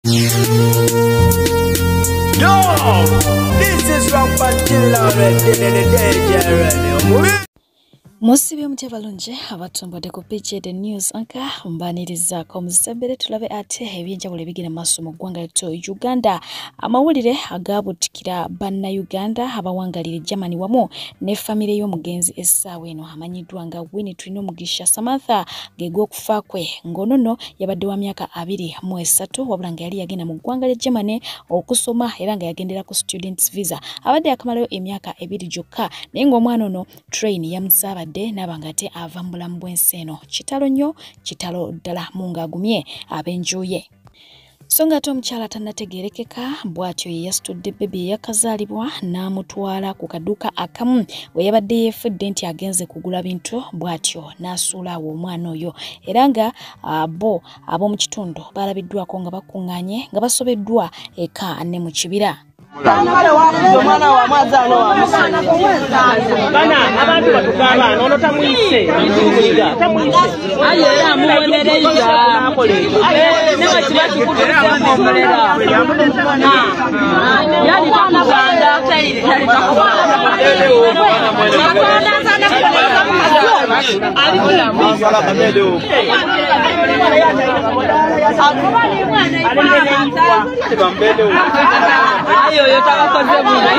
Yo, this is Rampantilla Radio. Musibe mtebalunje abatumbode ku PG The News anka mbaniriza ko musembere tulabe ate ebyenjawulo ebigire maso mu ggwanga lito Uganda amawulire agabutikira banna Uganda abawangalire Germany wamu ne family y'omugenzi essaawa eno amanyiddwa nga Winnie Mugisha Samantha gego kufa kwe ngonono yabadde wa myaka 23 wabula nga yali yagenda mu ggwanga lya Germany okusoma era nga yagendera ku students visa abadde akamalayo emyaka 2 jokka naye ng'omwana ono train yamusaba nabangate ava mbulamu bwensi eno kitalo nnyo kitalo ddala mungagumye abenjuye songa to omukyala tannategerekeka bw'atyo ye yasitudde bebe yakazaalibwa n'amutwala ku kaduuka akamu we yabadde yeefudde nti agenze kugula bintu bw'atyo n'asuula awo omwana oyo era nga bo ab'omu kitundu balabiddwako nga bakuŋŋaanye nga basobeddwa eka ne mu kibira Mwana wa mwazano wa musana bana abantu batugamba ono tamuyise tamuyise ayera muwemereza ne bakibati kugira muwemereza yali bakuganda yali bakuganda ayo yo tabakoze bune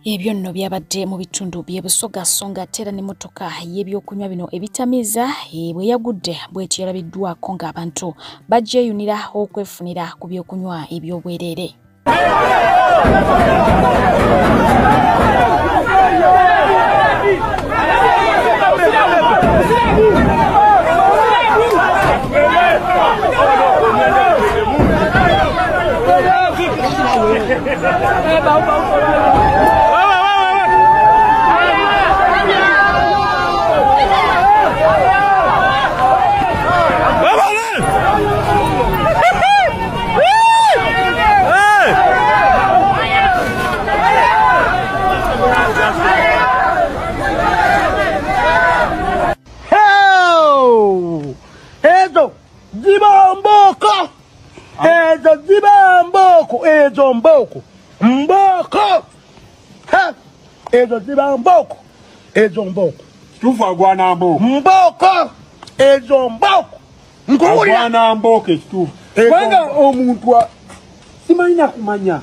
ebyo nno byabadde mu bitundu by'ebusoga songa tera n'emmotoka y'ebyokunywa bino ebitamiza bwe yagudde bw'etyo yalabiddwako ng'abantu bajjeeyunira okwefunira ku byokunywa eby'obwereere. Ezo mboko ezo ziba mboko ezo mboko tufa gwana mboko ezo mboko ngulira gwana mboko ekitufu wenga omuntu simanya kumanya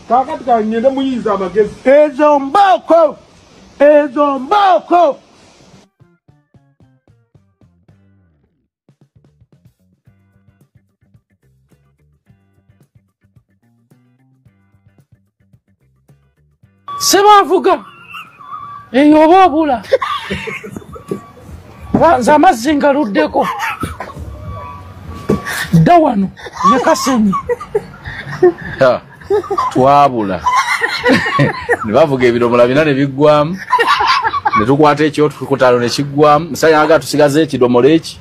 kakati kanyende muyiza amagezi ezo mboko Sebavuga eyo obula wanza amazzi ngaluddeko dawano yakasenyi twabula nibavuga ebidomola bina ne biggwamu ne tukwata ekyoto tukutalo ne kiggwamu musajja aga tusigaze ekidomola eki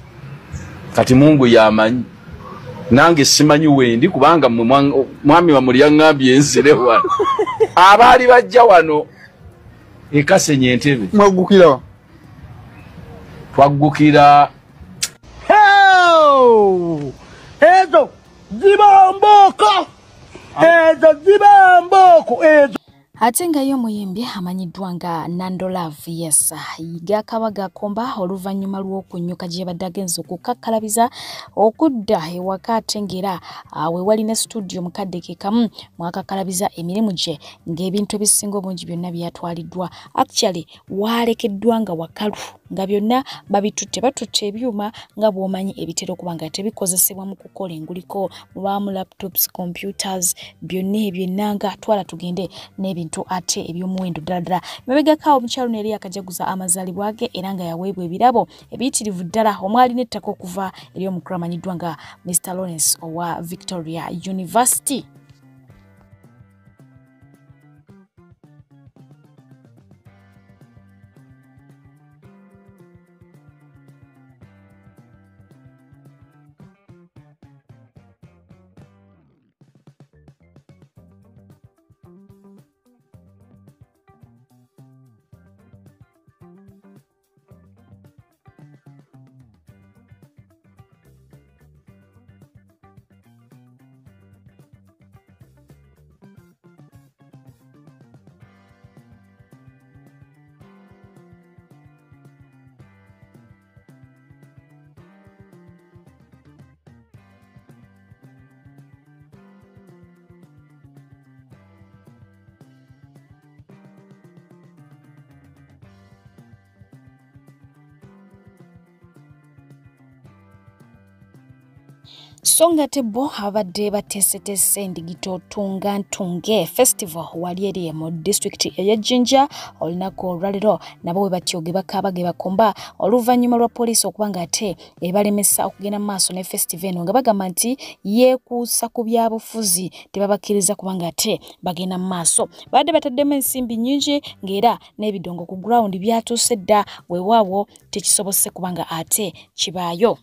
kati Mungu yamanyi nange simanyi wendi kubanga mwami wa muliyangambye ensire wano abali bajja wano ekasenye entebe mwagukira twagukira ezo zibamboko ezo ate nga y'omuyimbi amanyiddwa nga Nando Love yes yiga kabaga komba oluvannyuma lw'okunnyuka gye yabadde agenze okukakkalabiza okudda ewaka ate ng'era we wali ne studio mukadde ke kamu mwakakkalabiza emirimu gye ng'ebintu ebisinga obungi byonna byatwaliddwa actually walekeddwa nga wakalu nga byonna babitutte batutte ebyuma nga bw'omanyi ebitera okuba nga tebikozesebwa mu kukola enguliko mubaamu laptops computers byonna ebyennanga twala tugende n'ebintu ate ebyomuwendo ddala mabegakaawo omukyalo neri akajaguza amazaalibwa ge era nga yaweebwa ebirabo ebiyitirivu ddala omwali n'ettaka okuva eri omukulu amanyiddwa nga Mr. Lawrence owa Victoria University. Songa tebo abadde bateeseteese ndigito tunge festival wali eri mu district eya Jinja olunaku olwaliro nabo we batyo ge bakaaba ge bakomba oluvannyuma lwa poliisi okuba nga ate ebalemesa okugenda mu maaso ne festival eno nga bagamba nti yeekuusa ku byabufuzi tebabakkiriza kuba nga ate bagenda mu maaso badde bataddemu ensimbi nnyingi ng'era n'ebidongo ku ground byatuuse dda weewaawo tekisobose kuba nga ate kibaayo.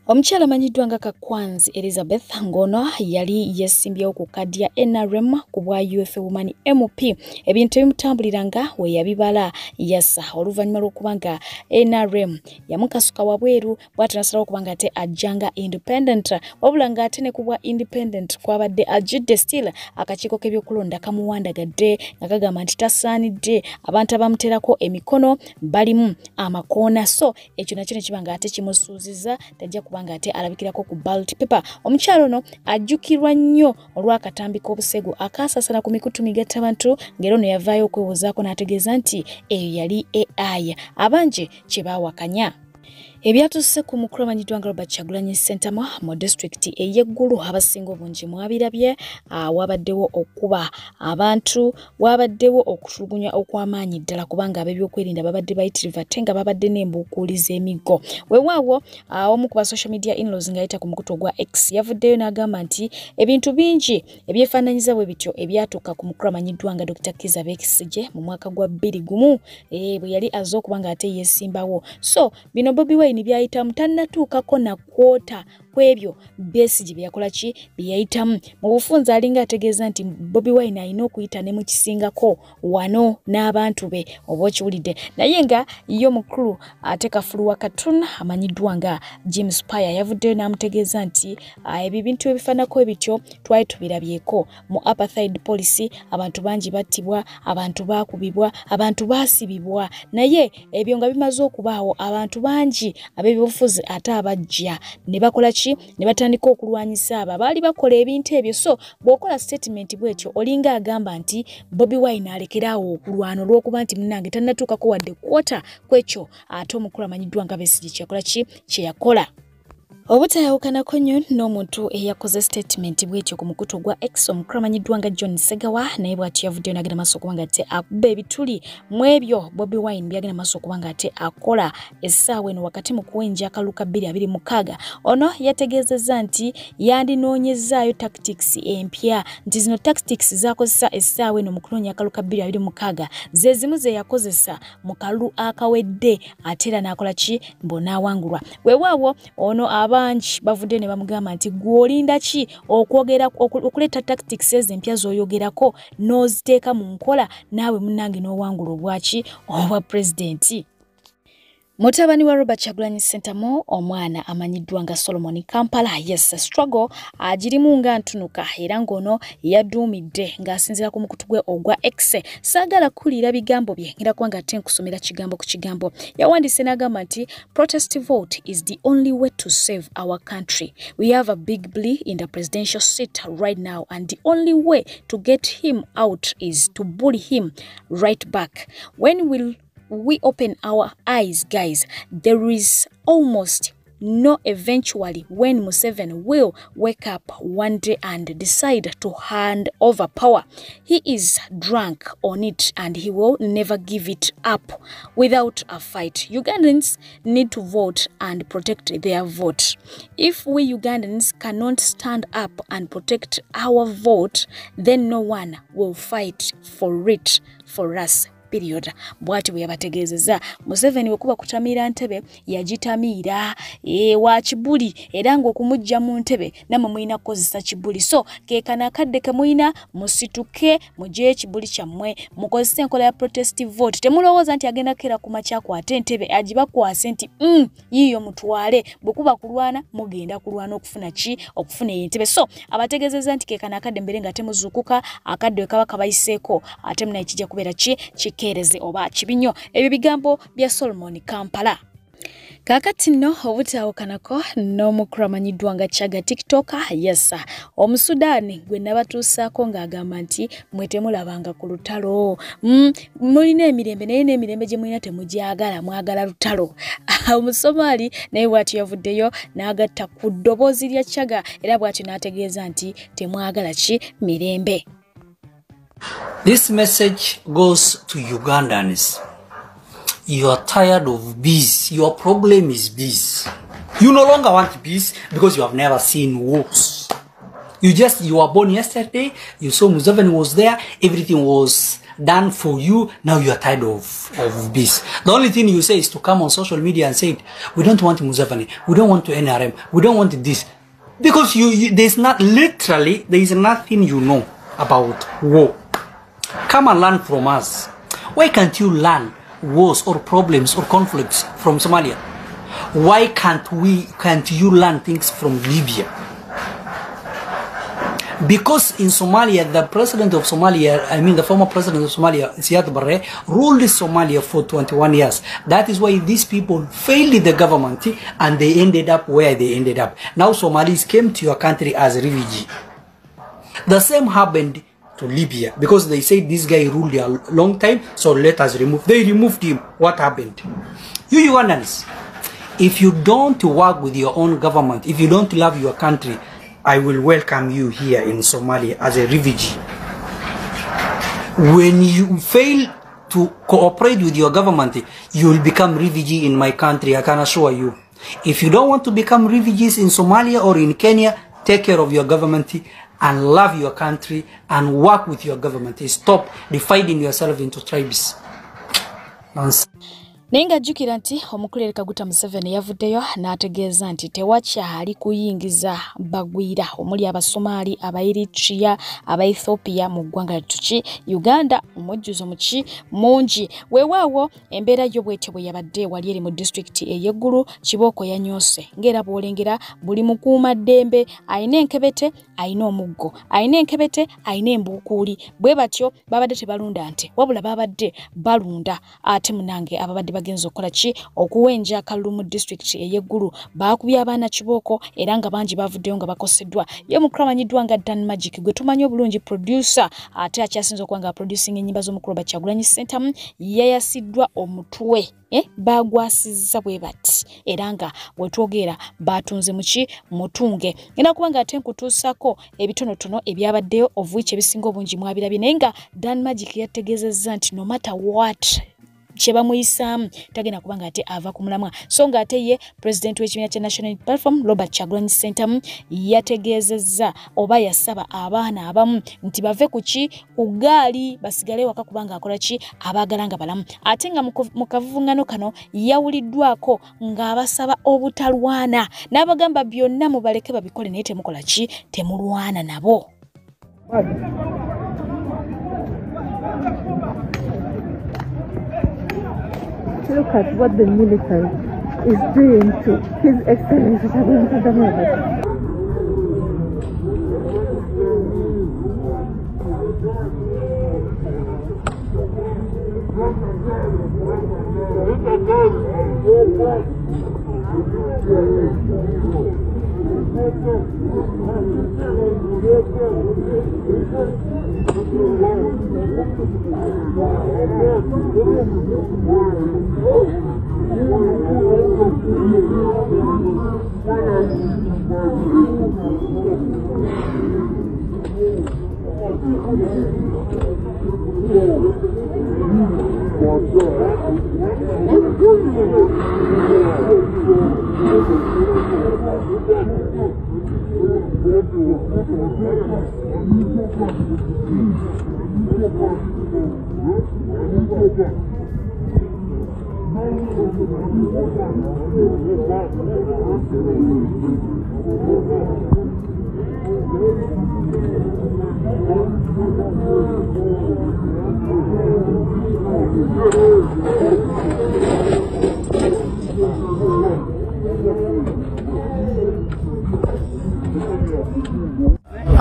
Omukyala amanyiddwa nga Kakwanzi Elizabeth ngono yali yesimbyewo ku kadi ya NRM ku bwa UFA Women MP ebintu ebimutambuliranga we yabibala yasa oluvannyuma lw'okuba nga NRM yamukasuka wabweru bw'ate n'asalawo okuba nga ate ajjanga independent wabula nga ate ne ku bwa independent kwabadde ajjidde still akakiiko k'ebyokulonda kamuwandagadde nga kagamba nti tasaanidde abantu abamuterako emikono balimu amakoona so ekyo nakyo ne kiba nga ate kimusuuziza tajja kubanga ate alabikirako ku ballot paper. Omukyalo no ajjukirwa nnyo olw'akatambi k'obusego akaasasana ku mikutu migattabantu ngero ne yavaayo okwewozaako n'ategeeza nti eyo yali AI abangi kye baawakanya. Ebyatuuse ku mukulu amanyiddwa nga Robert Kyagulanyi Ssentamu mu district ey'eggulu abasinga obungi mwabirabye wabaddewo okuba abantu wabaddewo okutulugunya okw'amaanyi ddala kubanga ab'ebyokwerinda babadde bayitirivu ate nga babadde n'embuukuuliza emiggo. Weewaawo omu ku ba social media in-laws ng'ayita ku mukutu ogwa X yavuddeyo n'agamba nti ebintu bingi ebyefaananyiza bwe bityo ebyatuuka ku mukulu amanyiddwa nga Dr. Kizza Besigye mu mwaka gwa 2021 bwe yali azze okuba nga ate yeesimbawo. So bino Bobi Wine byayitamu tannatuukako na kwota kwebyo Besigye bye yakola ki bye yayitamu mu bufunza alinga ategeeza nti Bobi Wine alina okuyita ne mu kisingako wano n'abantu be oba okiwulidde naye nga yo mukulu ate Kafulu wa Katuna amanyiddwa nga James Paya yavuddeyo n'amutegeeza nti ebyo bintu ebifaanako ebityo twali tubirabyeko mu apartheid policy abantu bangi battibwa abantu baakubibwa abantu baasibibwa naye ebyo nga bimaze okubaawo abantu bangi ab'ebyobufuzi ate abajja ne bakola ki ne batandika okulwanyisa abo baali bakola ebintu ebyo so bw'okola statement bw'ekyo olinga agamba nti Bobi Wine alekeraawo okulwana olw'okuba nti munnange tannatuukako wadde kwota kwekyo ate omukulu amanyiddwa nga Besigye kyakola ki kye yakola. Obutayawukanako nnyo n'omuntu eyakoze statement bw'ekyo ku mukutu gwa X omukulu amanyiddwa nga John Segawa naye bw'atyo yavuddeyo n'agenda maaso okuba nga ate akuba ebituli mu ebyo Bobi Wine byagenda maaso okuba nga ate akola essaawa eno wakati mu kuwenja akalulu ka 2026 ono yategeezezza nti yandinoonyezaayo tactics empya nti zino tactics zakozesa essaawa eno mu kunoonya akalulu ka 2026 ze zimu ze yakozesa mu kalulu akawedde ate era n'akola ki mbonawangulwa weewaawo ono abangi bavudde ne bamugamba nti gwolinda ki okwogera okuleta tactics ezempya z'oyogerako n'oziteeka mu nkola naawe munnange n'owangula obwaki obwa pulezidenti. Mutabani wa Robert Kyagulanyi Ssentamu omwana amanyiddwa nga Solomon Kampala yes struggle agirimu nga ntunuka era ngono yaduumidde ng'asinziira ku mukutu gwe ogwa X saagala kulira bigambo bye ngira kwanga ate nkusomera kigambo ku kigambo yawandiise n'agamba nti protest vote is the only way to save our country. We have a big bully in the presidential seat right now and the only way to get him out is to bully him right back. When will we open our eyes, guys? There is almost no eventually when Museveni will wake up one day and decide to hand over power. He is drunk on it and he will never give it up without a fight. Ugandans need to vote and protect their vote. If we Ugandans cannot stand up and protect our vote, then no one will fight for it for us. Period. Bwati bwe yabategeezezza Museveni wekuba kutamira ntebe yagitamiira wa kibuli era ng'okumujja mu ntebe namwe muyina kukozesa kibuli so keekana akadde ke muyina musituke mugye ekibuli kyammwe mukozese enkola ya protest vote temulowooza nti agenda kera ku makya akwate entebe agibakwase nti yiyo mutwale bwekuba kulwana mugenda kulwana okufuna ki okufuna entebe so abategeezezza nti keekana akadde mbere nga temuzuukuka akadde kaba kabayiseeko ate munaye kijja kubeera ki kereze oba kibinyo ebyo bigambo bya Solomon Kampala. Kakati no obutawukanako n'omukuramanyiddwa nga Chaga TikToker yes Omusudani gwe nabatuusaako ng'agamba nti mwetemulabanga ku lutalo mulina emirembe naye n'emirembe gye mulina temugyagala mwagala lutalo Omusomali naye bw'atyo yavuddeyo n'agatta ku ddoboozi lya Chaga era bw'atyo n'ategeeza nti temwagala ki mirembe. This message goes to Ugandans. You are tired of peace. Your problem is peace. You no longer want peace because you have never seen wars. You were born yesterday, you saw Museveni was there, everything was done for you, now you are tired of peace. The only thing you say is to come on social media and say, we don't want Museveni, we don't want NRM, we don't want this. Because there is nothing you know about war. Come and learn from us. Why can't you learn wars or problems or conflicts from Somalia? Why can't you learn things from Libya? Because in Somalia, the former president of Somalia, Siad Barre, ruled Somalia for 21 years. That is why these people failed the government and they ended up where they ended up. Now Somalis came to your country as refugees. The same happened to Libya because they said this guy ruled a long time, so let us remove. They removed him. What happened? You Ugandans, if you don't work with your own government, if you don't love your country, I will welcome you here in Somalia as a refugee. When you fail to cooperate with your government, you will become refugee in my country, I can assure you. If you don't want to become refugees in Somalia or in Kenya, take care of your government and love your country and work with your government. Stop dividing yourself into tribes. Nonsense. Nenga jukira nti omukulere Kaguta Museveni yavuddeyo n'ategeeza nti tewakyali kuyingiza bagwira omuli Abasomali, Abaeritrea, Abaethiopia mu ggwanga lyattu Uganda omujjuzo muki mungi. Weewaawo embeera yo bw'etyo bwe yabadde wali eri mu disitulikiti ey'eggulu Kibooko yanyoose ng'era bw'olengera buli mukuumaddembe ayina enkebete ayina omuggo ayina enkebete ayina embuukuuli bwe batyo babadde tebalunda nte wabula babadde balunda ate munange ababadde bagenzo kola ki okuwenja akalulu mu district ey'eggulu baakubye abaana Kibooko era nga bangi bavuddeyo nga bakoseddwa ye mukuramanyiddwa nga Dan Magic gwe tumanyi obulungi producer ate akyasinza okuba nga producing ennyimba z'omukulu Kyagulanyi Center yayasiddwa omutwe bagwasizza bwe bati era nga bwetwogera batunze muki mutunge era kubanga ate nkutuusako ebitonotono ebyabaddeyo of which ebisinga obungi mwabirabye naye nga Dan Magic yategeezezza nti no matter what cheba muisam tagena kubanga ate ava kumulamwa so nga ate ye president w'ekibiina kya National Platform Robert Kyagulanyi Center yategeezezza oba yasaba abaana abamu nti bave kuki ugali basigale waka kubanga akola ki abagalanga balamu ate nga mukavungano kano yawuliddwako ng'abasaba obutalwana n'abagamba byonna mubaleke babikole naye temukola ki temulwana nabo. Look at what the military is doing to His Excellency Kagame.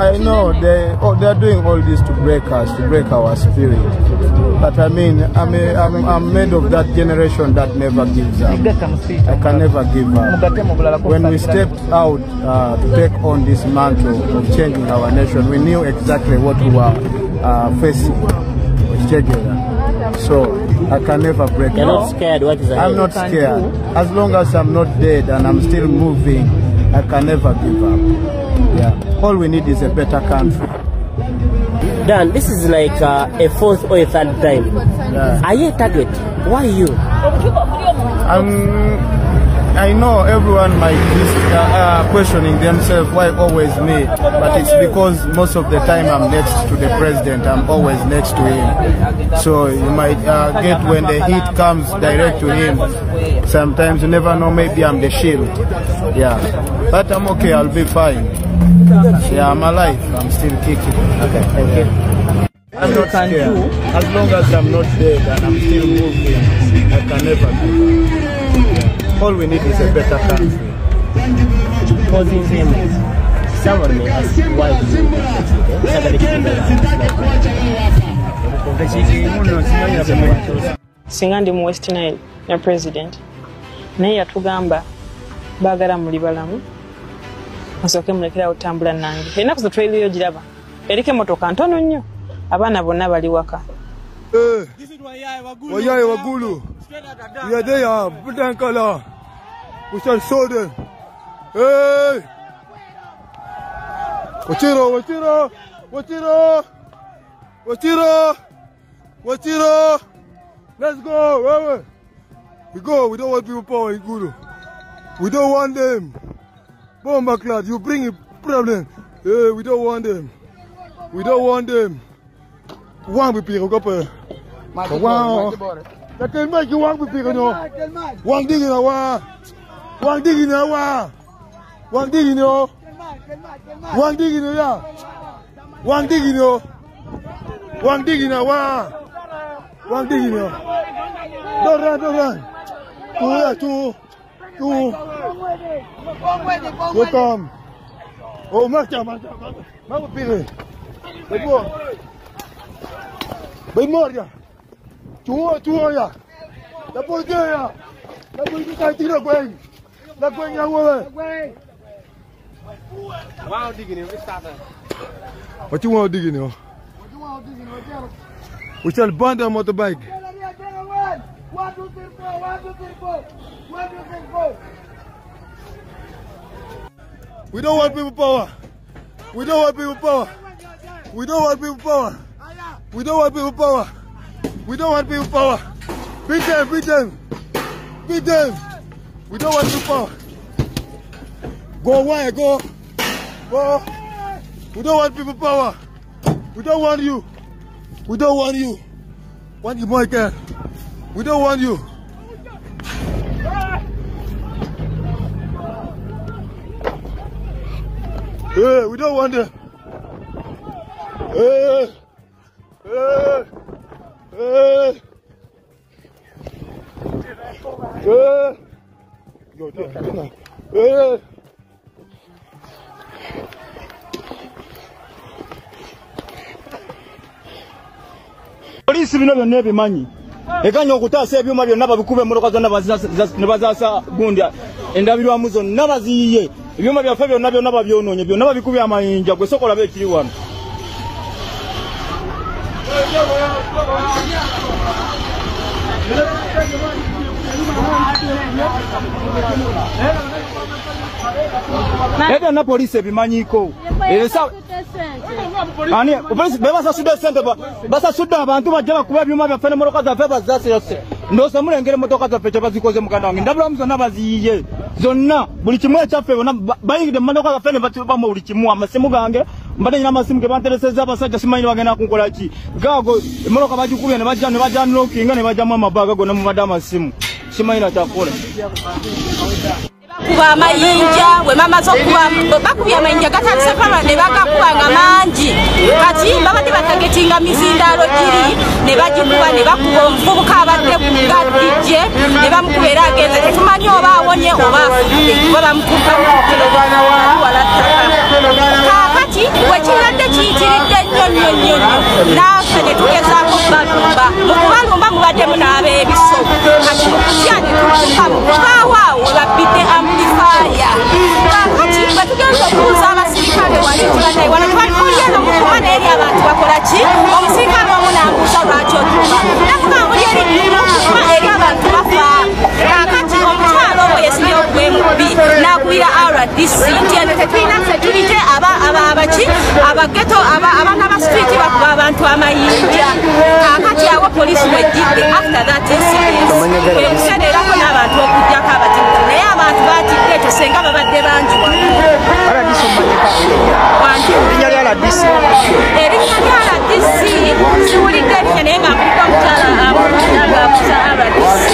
I know they're doing all this to break us, to break our spirit. But I mean, I'm made of that generation that never gives up. I can never give up. When we stepped out to take on this mantle of changing our nation, we knew exactly what we were facing with Che Guevara. So I can never break. You're not scared? What is that? I'm not scared. As long as I'm not dead and I'm still moving, I can never give up. Yeah. All we need is a better country. Dan, this is like a fourth or a third time. Yeah. Are you a target? Why you? I know everyone might be questioning themselves why always me, but it's because most of the time I'm next to the president, I'm always next to him. So you might get when the heat comes direct to him, sometimes you never know, maybe I'm the shield. Yeah, but I'm okay, I'll be fine. Yeah, I'm alive, I'm still kicking. Okay, thank you. I'm not scared. As long as I'm not dead and I'm still moving, I can never give up. All we need is a better country. Causing famous. Someone may ask why Singandi mu West Nile ya president naye yatugamba bagala muli balamu musoke mulekera otambula nange enaku zo tweliyo giraba erike motoka ntono nnyo abaana bonna bali waka. Wayaye Wagulu. We are there, Butankala. We shall show them. Hey! Wachiro, Wachiro! Wachiro! Wachiro! Wachiro! Let's go! We go, we don't want people power in Guru. We don't want them. Bomba clad, you bring a problem. Hey, we don't want them. We don't want them. One people go. Wow. That can make you one people no. One dig in a wa. One dig in a wa. One dig in a. One dig in a. One dig in a. One dig in a wa. One dig in a. Don't run, don't run. Two. You come. Oh, Marta. Vamos, Pire. Let's go. Bem morja. Tuo ya. La policía. La policía tira güey. La güeña güey. Wow, digging it. What you want digging it? We shall burn the motorbike. 1, 2, 3, 4. 1, 2, 3, 4. 1, 2, 3, 4. We don't want people power. We don't want people power. We don't want people power. We don't want people power. We don't want people power. Beat them, beat them. Beat them. We don't want people power. Go away, go. Go. We don't want people power. We don't want you. We don't want you. Want you more care. We don't want you. Hey, we don't want them. Hey. Hey. Hey. Hey. Hey. Polisi bino byonna ebimanyi ekanya okutaasa ebyuma byonna babikube emmotoka zonna ne bazaasa gundi endabirwamu zonna baziyiye ebyuma byaffe byonna babyonoonye byonna babikubye amayinja gwe sokola be ekiri wano. Eda na polisi ebimanyiko. Ani polisi bebasa suda sente basa suda abantu bajja bakuba byuma byaffe ne motoka zaffe bazasirase. Ndosa mulengere motoka zaffe kyabazikoze mukanda wange ndabulamu zonna baziyiye zonna buli kimu ekyaffe bona bayingide motoka zaffe ne batubamu buli kimu amasimu gange mbadde nyina amasimu ge bantereseza abasajja simanyi bagenda kunkola ki gago emotoka bagikubye ne bajja unlockinga ne bajjamu amabaga gonna mu madama amasimu simanyi na kyakola. Kuba amayinja we mama zo kuba bakubya amayinja gatandise pala ne bagakubanga mangi kati babadde batagetinga mizindalo giri ne bagikuba ne bakuba omuvubuka abadde kugadije ne bamukubera ageze tetumanyi oba awonye oba afudde kuba bamukuba kakati wekiri kiyitiridde nnyo naffe ne tugezaako kubalumba mu kubalumba mubaddemu n'abeebiso kati mu kutya ne tutuka mu kubaawo awo babbidde amplifaaya kakati bwe tugenda okubuuza abasirikale wali tubatayiwala twalikulya n'omukuma n'eri abantu bakola ki omusirikale omu n'ambuuza lwaki otuba nakuba muli eri mukuma eri abantu bafa kakati omutwalo ogwo yesibye okubwemubbi n'agwira RDC nti eno tetulina security abaki abageto abaana ba street bakuba abantu amayinja kakati awo poliisi wejjidde after that incident kwemuseererako n'abantu okujjako abatimutu naye abantu batidde ekyo senga babadde bangi erinnya lya RDC siwulidde erinnya naye nga mpulika omukyala agaabuza RDC.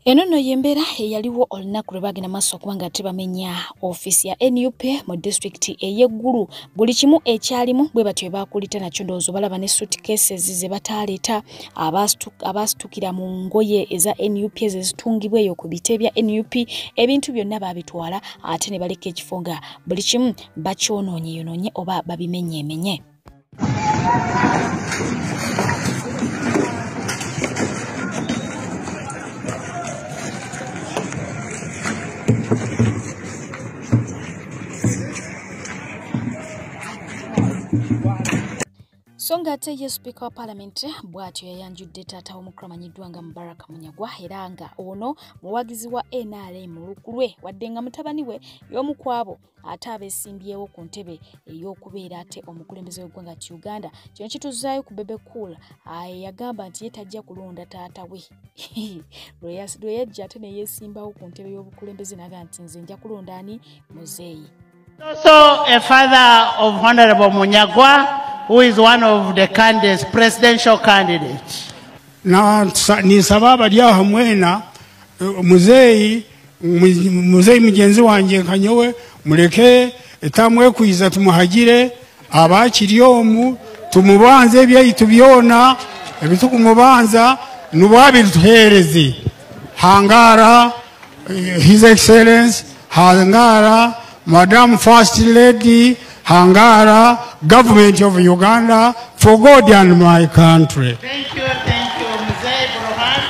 Eno no yembera eyaliwo olunaku lwe bagenda maaso okuba nga tebamenya ofiisi ya NUP mu disitulikiti ey'eggulu buli kimu ekyalimu bwe batyo bakulita nakyo ndowooza balaba ne suitcases ze bataleeta abasitukira mu ngoye eza NUP ezitungibwa eyo ku bite bya NUP ebintu byonna babitwala ate ne baleka ekifo nga buli kimu bakyonoonye oba babimenyeemenye. Songa ate ye Speaker wa Parliament bw'atyo yayanjudde taata w'omukulu amanyiddwa nga Mubaraka Munyagwa era nga ono muwagizi wa NRM lukulwe wadde nga mutabani we y'omu ku abo ate abeesimbyewo ku ntebe ey'okubeera ate omukulembeze w'eggwanga Uganda. Kino kituzaayo ku Bebe Cool yagamba nti ye tajja kulonda taata we lwe yajja ate ne yeesimbawo ku ntebe y'obukulembeze n'agamba nti nze nja kulonda ani Muzeeyi. Also a father of Honorable Munyagwa, who is one of the candidates, presidential candidates. Ni sababa dia hamwena Muzeeyi mugenzi wanje kanyowe muleke etamwe kuiza tumuhagire abakiri omu tumubanze byaitu byona ebitukumbanza nubabituhereze hangara His Excellency hangara Madam First Lady hangara government of Uganda for God and my country. Thank you, Muzeeyi Burhan.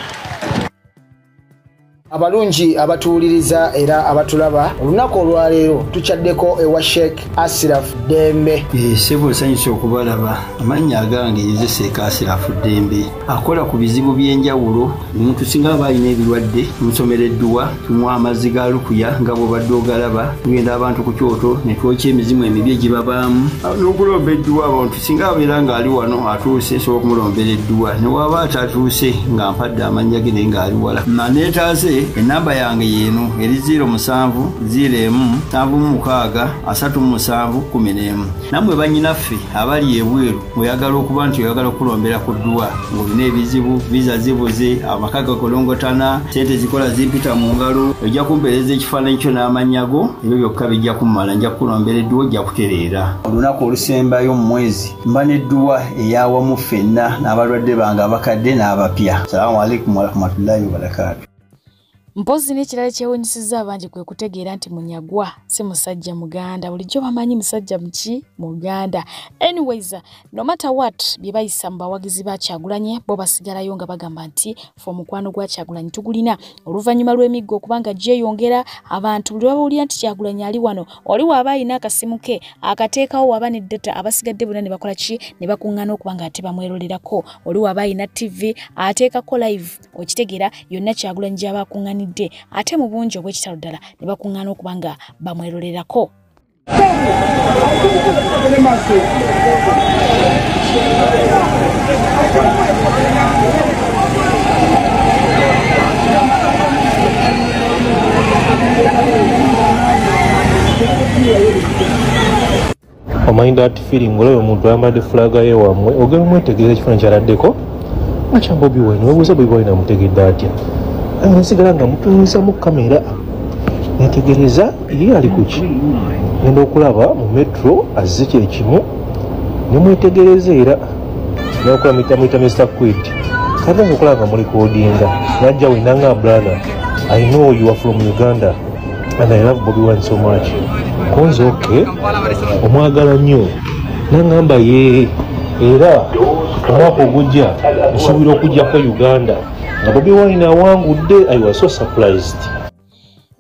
Abalungi abatuuliriza era abatulaba olunaku olwaleero tukyaddeko ewa Sheikh Ashraf Dembe. Sebo sanyusa okubalaba amannya agange Seeka Ashraf Dembe akola ku bizibu by'enjawulo omuntu singa balina ebirwadde musomereddwa tumwa amazzi ga lukuya nga bw'obadde ogalaba tugenda abantu ku kyoto ne twokya emizimu emibi egibabaamu n'okulomba edduwa abantu singa abeera ng'ali wano atuuse sobola okumulombeera edduwa ne waba atatuuse nga mpadde amannya ge naye ng'ali wala naneetaase enamba yange yeno eri 0707363711 namwe banyinaffe abali ebweru oyagala okuba nti oyagala okulombera ku dduwa ng'olina ebizibu viza zibuze amaka gakolongotana sente zikola zimpita mu ngalo ojja kumpeereza ekifaananyi kyo n'amanyago ebyo byokka bijja kummala nja kukulombera edduwa ojja kutereera olunaku olusembayo mu mwezi mba n'edduwa eyawamu ffenna n'abalwadde bange abakadde n'abapya. Salaamu alaikum warahmatullahi wabarakatuh. Mpozi n'ekirala kyewuunyisizza abangi kwe kutegeera nti Munyagwa si musajja Muganda bulijjo bamanyi musajja muki Muganda. Anyways, no matter what bye bayisa mu bawagizi ba Kyagulanyi bo basigalayo nga bagamba nti ffe omukwano gwa Kyagulanyi tugulina oluvannyuma lw'emiggo okubanga gyeyongera abantu buli babawulira nti Kyagulanyi ali wano oli waba alina akasimu ke akateekawo waba ne data abasigadde bonna ne bakola ki ne bakuŋŋaana okubanga ate bamwerolerako oli waba alina TV ateekako live okitegeera yonna Kyagulanyi gy'aba akuŋŋaanidde ate mu bungi obw'ekitalo ddala ne bakuŋŋaana okubanga bamwerolerako. Omanyi that feeling olaba omuntu ayambadde fulaga ye wammwe ogenda omwetegereza ekifaananyi kyaladdeko nga kya Bobi Wine webuuza Bobi Wine amutegedde atya nsigala nga mutunyumiza mu kamera netegereza ye ali kuki ngenda okulaba mu metro azze kyekimu nemwetegereza era nokola mwita Mr. Quid kata nga okulaba nga mulikodinga najja wenanga brother I know you are from Uganda and I love Bobi Wine so much konze oke omwagala nnyo nangamba ye era omwaka ogujja nsuubira okujjako Uganda nga Bobi Wine awangudde. I was so surprised.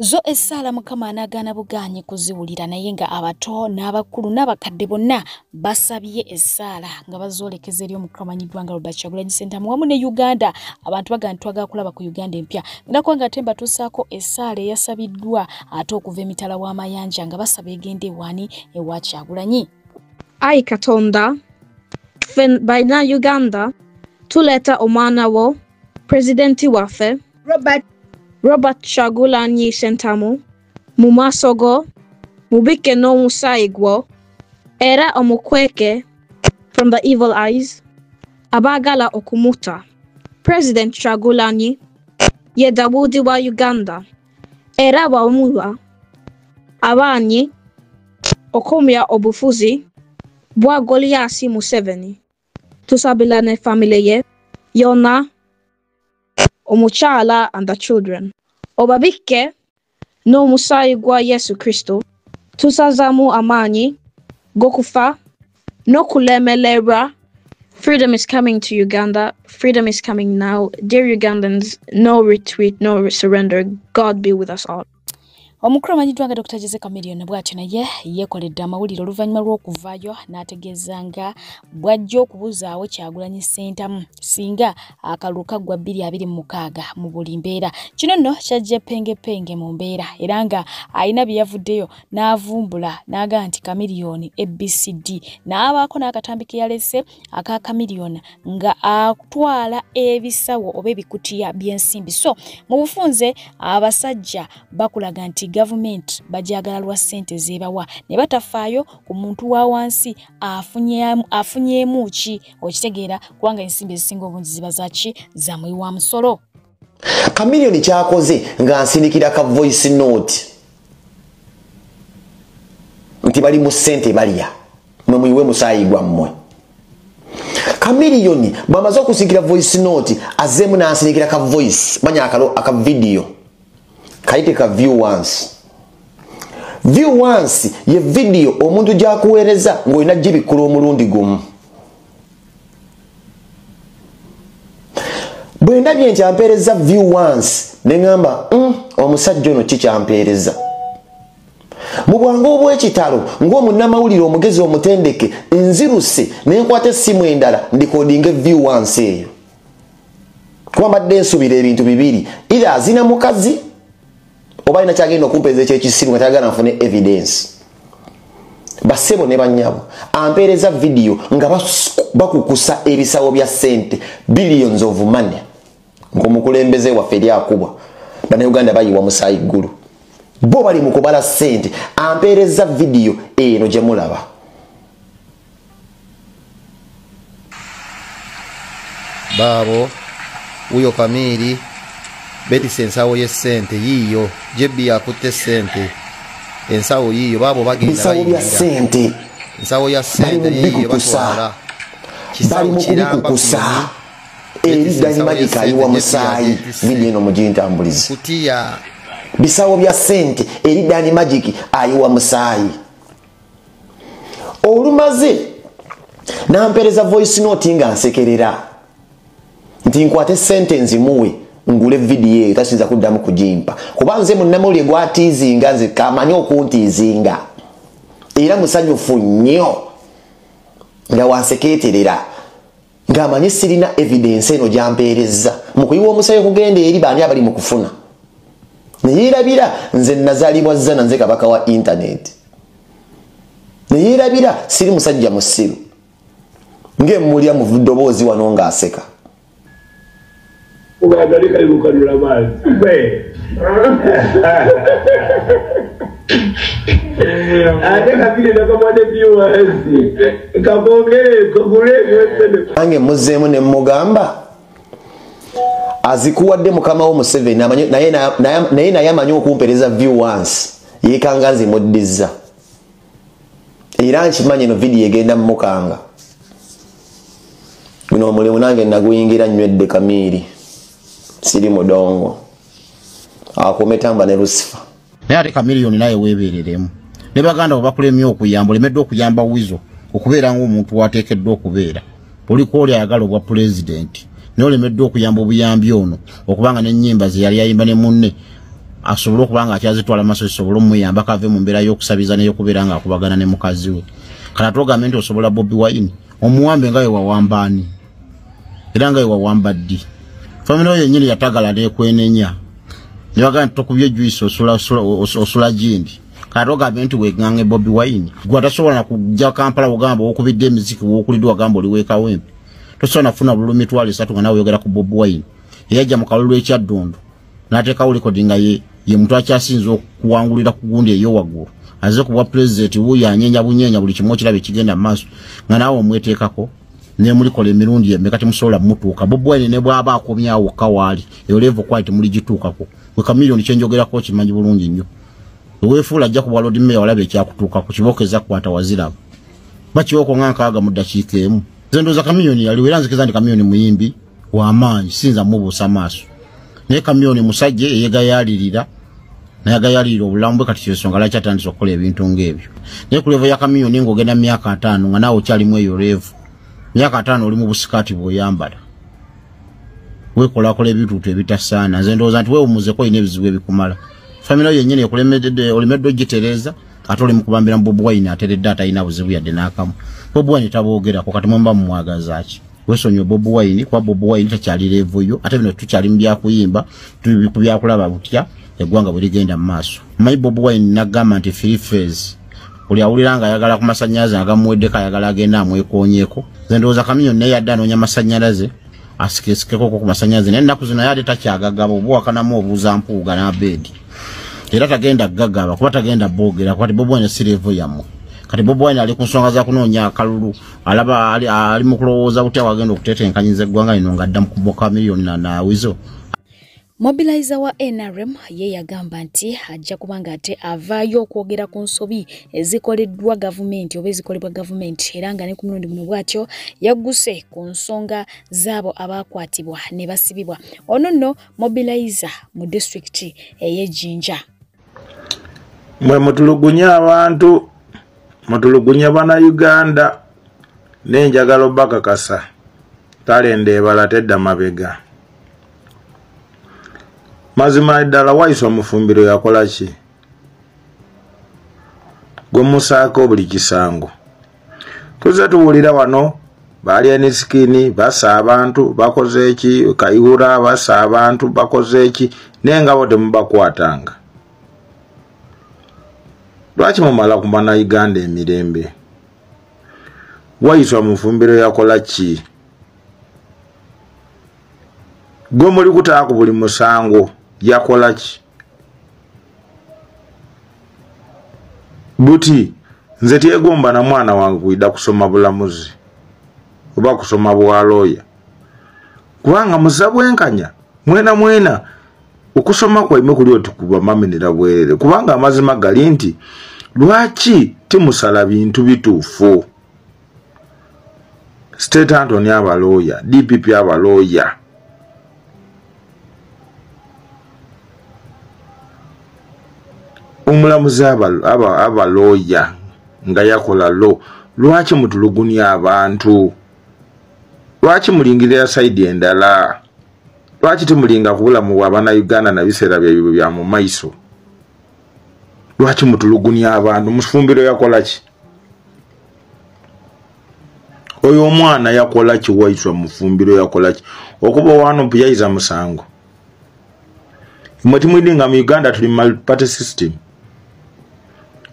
Zo essala Mukama anagaana buganyi kuziwulira naye nga abato n'abakulu n'abakadde bonna basabye essala nga bazoolekeza eri omukamanyiddwa nga Robert Kyagulanyi Ssentamu wamu ne Uganda. Abantu bagamba twagala kulaba ku Uganda empya nga kwanga temba tusaako essala eyasabiddwa ate okuva emitala w'amayanja nga basaba egende wani ewa Kyagulanyi. Ai Katonda baina Uganda tuleta omwana wo presidenti waffe Robert Kyagulanyi Ssentamu mu maaso go mubike n'omusaayi gwo era omukweke from the evil eyes abaagala okumuta. President Kyagulanyi ye Daudi wa Uganda era bw'amulwa abaanyi okumya obufuzi bwa Goliath Museveni. Tusabila ne family ye yona omuchala and the children obabike n'omusaayi gwa Yesu Kristo tusazamu amaanyi gokufa n'okulemererwa. Freedom is coming to Uganda. Freedom is coming now. Dear Ugandans, no retreat, no surrender. God be with us all. Omukulu amanyiddwa nga Dr. Jose Chameleone bw'atyo naye yeekoledde amawulire oluvannyuma lw'okuvaayo n'ategeeza nga bw'ajja okubuzaawo Kyagulanyi Ssentamu singa akalulu kaggwa 2026 mu buli mbeera. Kino nno kyajja pengepenge mu mbeera era nga alina bye yavuddeyo n'avumbula n'agamba nti Chameleone ABCD n'abaako n'akatambi ke yalese aka Chameleone nga atwala ebisawo oba ebikutiya by'ensimbi. So mu bufunze abasajja bakulaga nti government bajagala lwa ssente zebawa ne batafaayo ku muntu wa wansi afunyeemu ki okitegeera kubanga ensimbi ezisinga obungi ziba zaki za mwi wa musolo. Chameleone kyakoze nga nsindikira ka voice note nti bali mu ssente balya mwe muyiwe musaayi gwammwe. Chameleone bw'amaze okusikira voice note azeemu n'ansindikira ka voice manya aka video kaite ka view once. View once ye video omuntu gyakuweereza ng'olina gibikula omulundi gumu. Bwe ndabye nti ampeereza view once ne ngamba omusajja ono kikyampeereza. Mu bwangu obw'ekitalo ng'omunnamawulire omugezi omutendeke nziruse ne nkwata essimu endala ndikodinge view once eyo. Kuba mbadde nsubira ebintu bibiri either azina mukazi oba ina kyagenda okumpeeza ekyekisiru nga kyagala nfune evidence. Basebo ne bannyabo ampeereza video nga bakukusa ebisawo bya ssente billions of money ng'omukulembeze waffe eri akubwa bannayuganda bayiwa musaayi ggulu bo bali mu kubala ssente ampeereza video eno gye mulaba. Baabo uyo Kamiri betise ensawo y'essente yiyo jebbi yakutte ssente ensawo yiyo baabo bagenda ensawo ya ssente ensawo ya ssente yiyo batwala bali mu kubikukusa eri ddani magika ayiwa musaayi video eno mugintambulize kutiya bisawo bya ssente eri ddani magiki ayiwa musaayi. Olumaze nampeereza voice note nga nsekerera nti nkwate sentence muwe ngule video eyo tasinza kuddamu kujimpa kuba nze munnamawulire gwatiizinga nze kamanyi okuntiizinga era musanyufu nnyo nga wansekeeterera ng'amanyi sirina evidence eno gyampeereza mu kuyiwa omusaayi okugenda eri baani abali mu kufuna neyeerabira nze nazaalibwa zana nze kabaka wa internet neyeerabira siri musajja musiru ng'emmulya mu ddoboozi wano ng'aseka ugagalika yukanula mazi ate kapile nakamwane viewers kabongere kugule ange muzeemu ne mugamba azikuwadde mukama wo Museveni naye amanyi okumpeereza view once yeekanga nzimuddiza era nkimanyi eno video egenda mumukanga guno omulimu nange naguyingira nywedde Kamiri siri mudongo akumetamba ne Lucifer naye ate Chameleone naye weebereremu ne baganda obakulemye okuyamba olemedde okuyamba Wizo okubeera ng'omuntu wateekeddwa okubeera oliko oli ayagala obwa president naye olemedde okuyamba obuyambi ono okubanga n'ennyimba ze yali ayimba ne munne asobole okubanga akyazitwala maaso zisobole omuyamba kave mu mbeera y'okusabiza n'eyokubeera ng'akubagana ne mukazi we kana togambe nti osobola Bobi Wine omuwambe nga we wawambaani era nga we wawamba ddi famire oyo yennyini yatagala n'ekwenenya ne bagamba nti tokubye juice osula gindi kana togambe nti weŋŋaŋŋe Bobi Wine gwe atasobola na kujja Kampala ogamba wokubidde emiziki wokuliddwa ogamba oli weekawempe tosobola nafuna bululu 3 nga nawe oyogera ku Bobi Wine eyajja mu kalulu ekyaddundu n'ateekawo likodi nga ye muntu akyasinza okuwangulira ku gundi eyo waggulu aze ku bwa president wuyo anyenya bunyenya buli kimu kiraba ekigenda mu maaso nga naawe omweteekako ne mulikola emirundi emeka temusobola mutuuka Bobi Wine ne bw'aba akomyawo kawaali eyo level kwali temuli gituukako bwe kamiliyoni kyenjogerako kimanyi bulungi nnyo weefuula ajja ku bwa Lord Mayor olaba ekyakutuukako kibookeza kukwata waziraba bakiwoko nga nkaaga mu ddakiika emu nze ndowooza kamiliyoni yaliwo era nzikiriza nti kamiliyoni muyimbi w'amaanyi sinza mubuusa maaso naye kamiliyoni musajja eyegayalirira nayagayalirira obulamu bwe kati kyensonga laki atandise okukola ebintu ng'ebyo naye ku levo ya kamiliyoni ng'ogenda myaka 5 nga naawe okyalimu eyo levo myaka 5 oli mu busikaati bw'oyambala weekolakola ebituutu ebitasaana nze ndowooza nti weewumuzeko olina ebizibu ebikumala famire yennyini olemedde ogitereeza ate oli mu kubambira mu Bobi Wine ateredde atalina buzibu yadde n'akamu Bobi Wine taboogerako kati mwemba mumwagazaaki wesonyiwe Bobi Wine kuba Bobi Wine takyali levo yo ate bino tukyali mu byakuyimba ku byakulaba butya eggwanga bwe ligenda mu maaso manyi Bobi Wine n'agamba nti free phase oli awulira nga ayagala ku masannyalaze agamuweddeko ayagala agenda amwekoonyeeko nze ndowooza kamiliyoni naye yadde anoonya masannyalaze asikesikeko ku masannyalaze naye ennaku zino yadde takyagagaba oba wakanamu obuuza mpuuga n'abeedi era tagenda gagaba kuba tagenda boogera kati Bobi Wine si levo yammwe kati Bobi Wine ali ku nsonga za kunoonya akalulu alaba ali mu kulowooza butya wagenda okutetenkanyiza eggwanga lino ng'adda mu kuboka miliyoni na Wizo. Mobilizer wa NRM ye yagamba nti ajja kubanga ate avaayo okwogera ku nsobi ezikoleddwa gavumenti oba ezikolebwa gavumenti era nga ne ku mulundi guno bw'atyo yagguse ku nsonga zaabo abaakwatibwa ne basibibwa. Ono nno Mobilizer mu disitulikiti ey'Ejjinja. Mwe mutulugunya abantu mutulugunya bana Uganda n'enjagala obakakasa talenda ebala tedda mabega. Mazima ddala Waiso omufumbiro yakola ki? Gwe musaako buli kisango. Tuze tuwulira wano baali enisikini basa abantu bakoze eki Kayihura basa abantu bakoze eki n'engabo temubakwatanga. Lwaki mumala kumana Uganda emirembe? Waiso omufumbiro yakola ki? Gwe muli kutaako buli musango yakola ki? Buti nze tyegomba na mwana wange kuyida kusoma bulamuzi oba kusoma bwalooya kubanga muzabwenkanya mwena okusoma kwaime kuli otukuba mamenera bwerere kubanga amazima gali nti lwaki timusala bintu bituufu. State Anthony abalooya, DPP abalooya, omulamuzi abalooya nga yakola lo. Lwaki mutulugunya abantu? Lwaki mulingirira side endala? Lwaki timulinga kubulamu bw'abaana Uganda na biseera byabwe bya mu maiso? Lwaki mutulugunya abantu? Mufumbiro yakola ki? Oyo omwana yakola ki? Waiso mufumbiro yakola ki? Okuba wano puyayiza musango. Mwe timwidinga mu Uganda tuli multi-party system.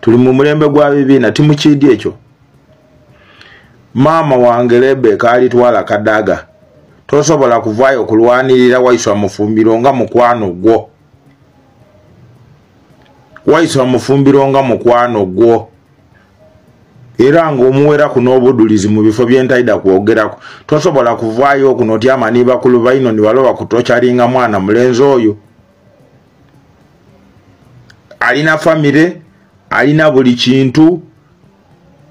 Tuli mu mulembe gwa bibiina timukidi ekyo. Mama wange Rebeka alitwala kadaga. Tosobola kuvaayo kulwanirira Waiso mufumbiro nga mukwano gwo. Waiso mufumbiro nga mukwano gwo. Era ng'omuwera kuno obudulizi mu bifo by'entaida kwogerako. Tosobola kuvaayo kuno tyamani bakulu baino ni baloba kutokyalinga mwana mulenzi oyo. Alina famire, alina buli kintu,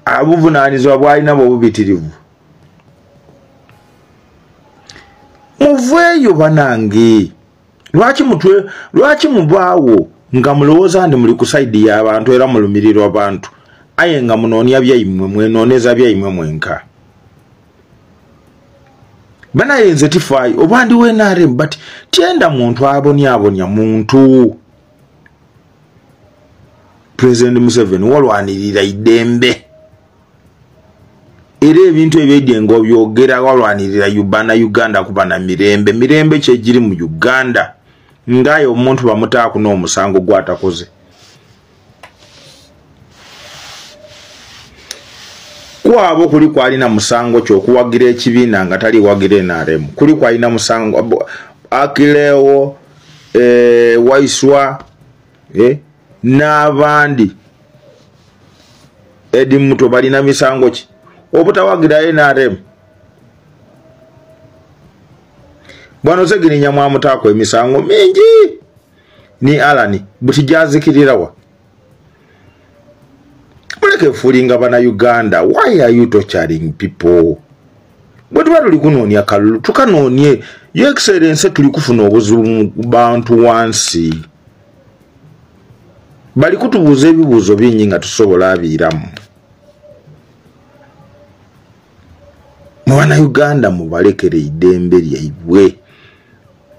abuvunaanyizibwa bw'alina bw'obubitirivu. Muveeyo banange. Lwaki mubaawo nga mulowooza ndi muli ku saidi y'abantu era mulumirirwa abantu aye nga munoonya byayimmwe mwenooneza byayimmwe mwenka banaye nze tifaayi oba ndi wenarem but tyenda muntu abonyabonya muntu President Museveni walwanirira idembe era ebintu ebyeddengo byogera walwanirira Uganda kuba na mirembe kyegiri mu Uganda ngayo omuntu bamutaako n'omusango gwatakoze kwabo kuli kwalina musango kyokuwagira ekibiina nga tali wagira NRM kuli kwalina musango Akilewo Waiswa n'abandi Edi Muto balina misango ki obutawagira NRM bwano segirinya mwamutaako emisango mingi ni Alani butijazikirirawa muleke fulinga bana Uganda. Why are you torturing people? Bwetu tuli kunoonya kalulu tukanoonye Your Excellency tuli kufuna obuzibu bantu wansi bali kutubuuza ebibuuzo bingi nga tusobola abiiramu mwana Uganda mubalekere idembe lyaibwe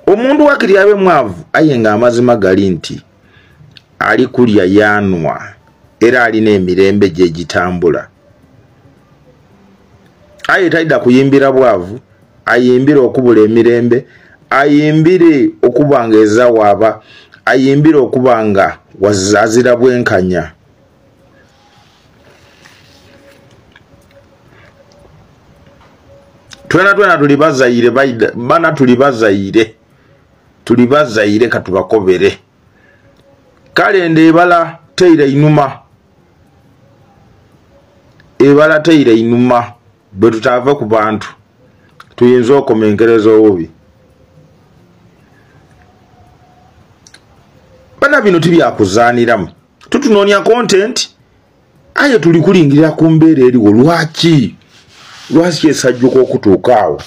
omuntu wakiri abe mwavu aye nga amazima gali nti ali kulya yanwa era alina emirembe gye gitambula aye taida kuyimbira bwavu ayimbire okubula emirembe ayimbire okubanga ezawaaba ayimbire okubanga wazazira bwenkanya twena tulibazaire bana tulibazaire katubakobere kalende ebala teire inuma bwe tutava ku bantu tuyinza okomenkereza obubi bana bino tibyakuzaaniramu tutunoonya content aye tuli kulingirira ku mbeera eriwo lwaki esajjuka okutuukaawo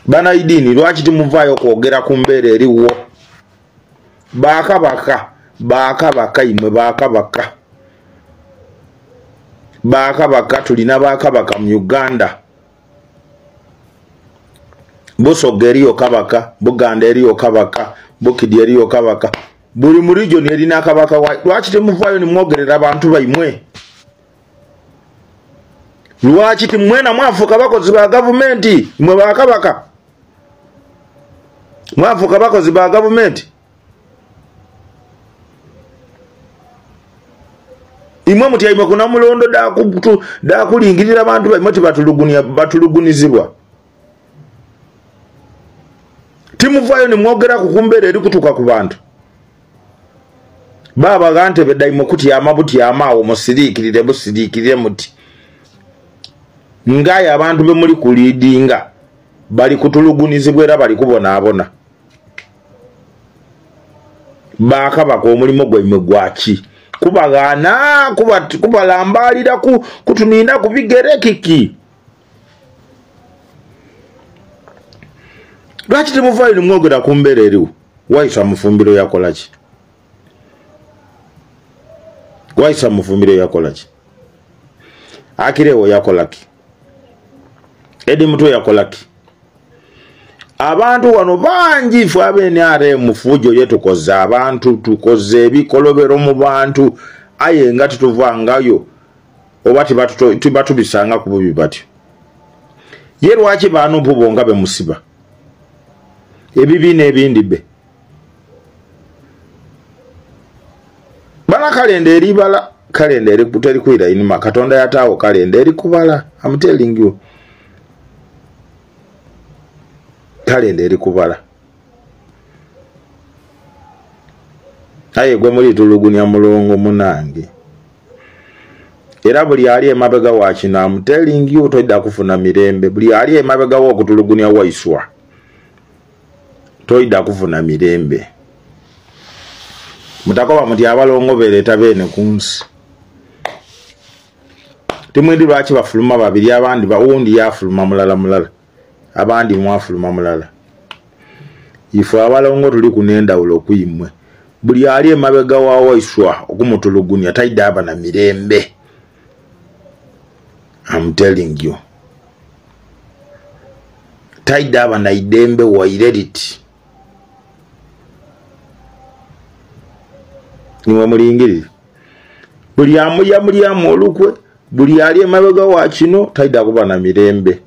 bana idini lwaki timuvaayo kwogera ku mbeera eriwo bakabaka imwe bakabaka tulina bakabaka mu Uganda Busoga eriyo kabaka Buganda eriyo kabaka Bukidi eriyo kabaka buli mu region erina kabaka lwaki timuvaayo nimwogerera abantu baimwe lwaki timwena mwafuuka bakozi ba gavumenti imwe bakabaka mwafuuka bakozi ba gavumenti imwe mutyaime kuna mulondo dakulingirira abantu baimwe batulugunizibwa timuvaayo nimwogera kukumbera eri kutuka ku bantu baba gante bedaimo kutyama butyamaawo busiriikirire muti ngaye abantu bemuli kulidinga bali kutulugunizibwa era bali kubonaabona bakabaka omulimo gwaimwe gwaki kubagana kubalambalira kutuninda kubigere kiki lwaki timuvaayo nimwogera ku mbeera eriwo Waisa mufumbiro yakolaki Waisa mufumbiro yakolaki Akilewo yakolaki Edi Muto yakolaki abantu wano bangi fe abeNRM fujo yetukoze abantu tukoze ebikolobero mu bantu aye nga tutuvangayo oba tibatubisanga ku bubi batyo ye lwaki bantu bubonga be musiba ebibiina ebindi be bala kalende eribala kalende eri kuteri kwira inuma Katonda yataawo kalende eri kubala I'm telling you kalende eri kubala aye gwe muri tulugunya mulongo munange era buli ali emabega wa kino I'm telling you toida kufuna mirembe buli ali emabega wo kutulugunya Waiswa toida kufuna mirembe mutakoba muti abalongo bereta bene kunsi timwedi lwaki bafuluma babiri abandi bawundi yafuluma mulala abandi mwafuluma mulala ife abalongo tuli kunenda ulo kuimwe buli ali emabega wawo iswa okumutulugunya taida aba na mirembe. I'm telling you. Taida aba na idembe wa iredit. Niwe mulingiri. Buli amu olukwe buli ali emabega wa kino taida kuba na mirembe.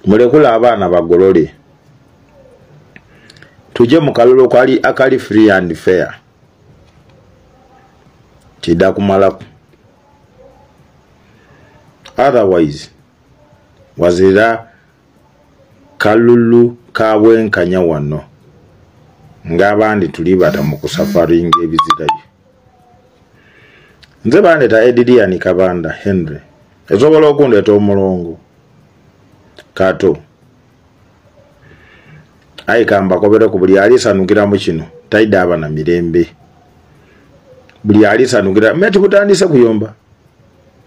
Mulekula abaana bagolole. Tuje mukalolo kwali akali free and fair. Kida kumalaku. Otherwise wazira kalulu kabwenkanya wano ng'abandi tuli bata mu kusafaringa ebizira bye. Nze bandeta Edidiani Kabanda Henry ezobola okundeeta omulongo kato ayikamba kobere ku buli alisanukira mu kino taida aba na mirembe. Buli alisanukira meti kutandise kuyomba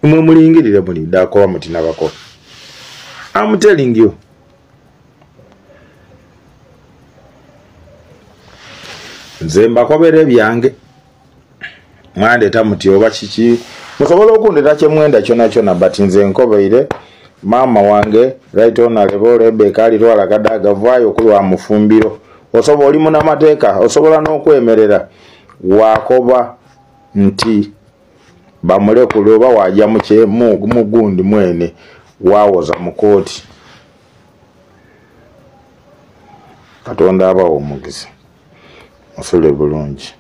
mwe mulingirire muli dakola mutina bako. I'm telling you. Nzemba kobere byange mwande tamuti oba kiki musobola okundeta kye mwenda kyona but nze nkobeire mama wange right honorable Rebecca ali twala kadaga vayo kulwa mufumbiro osobola oli muna mateeka osobola n'okwemerera wakoba nti bamulekule oba wajja mugundi mwene wawoza mu kooti. Katonda abawo omugisa osole bulungi.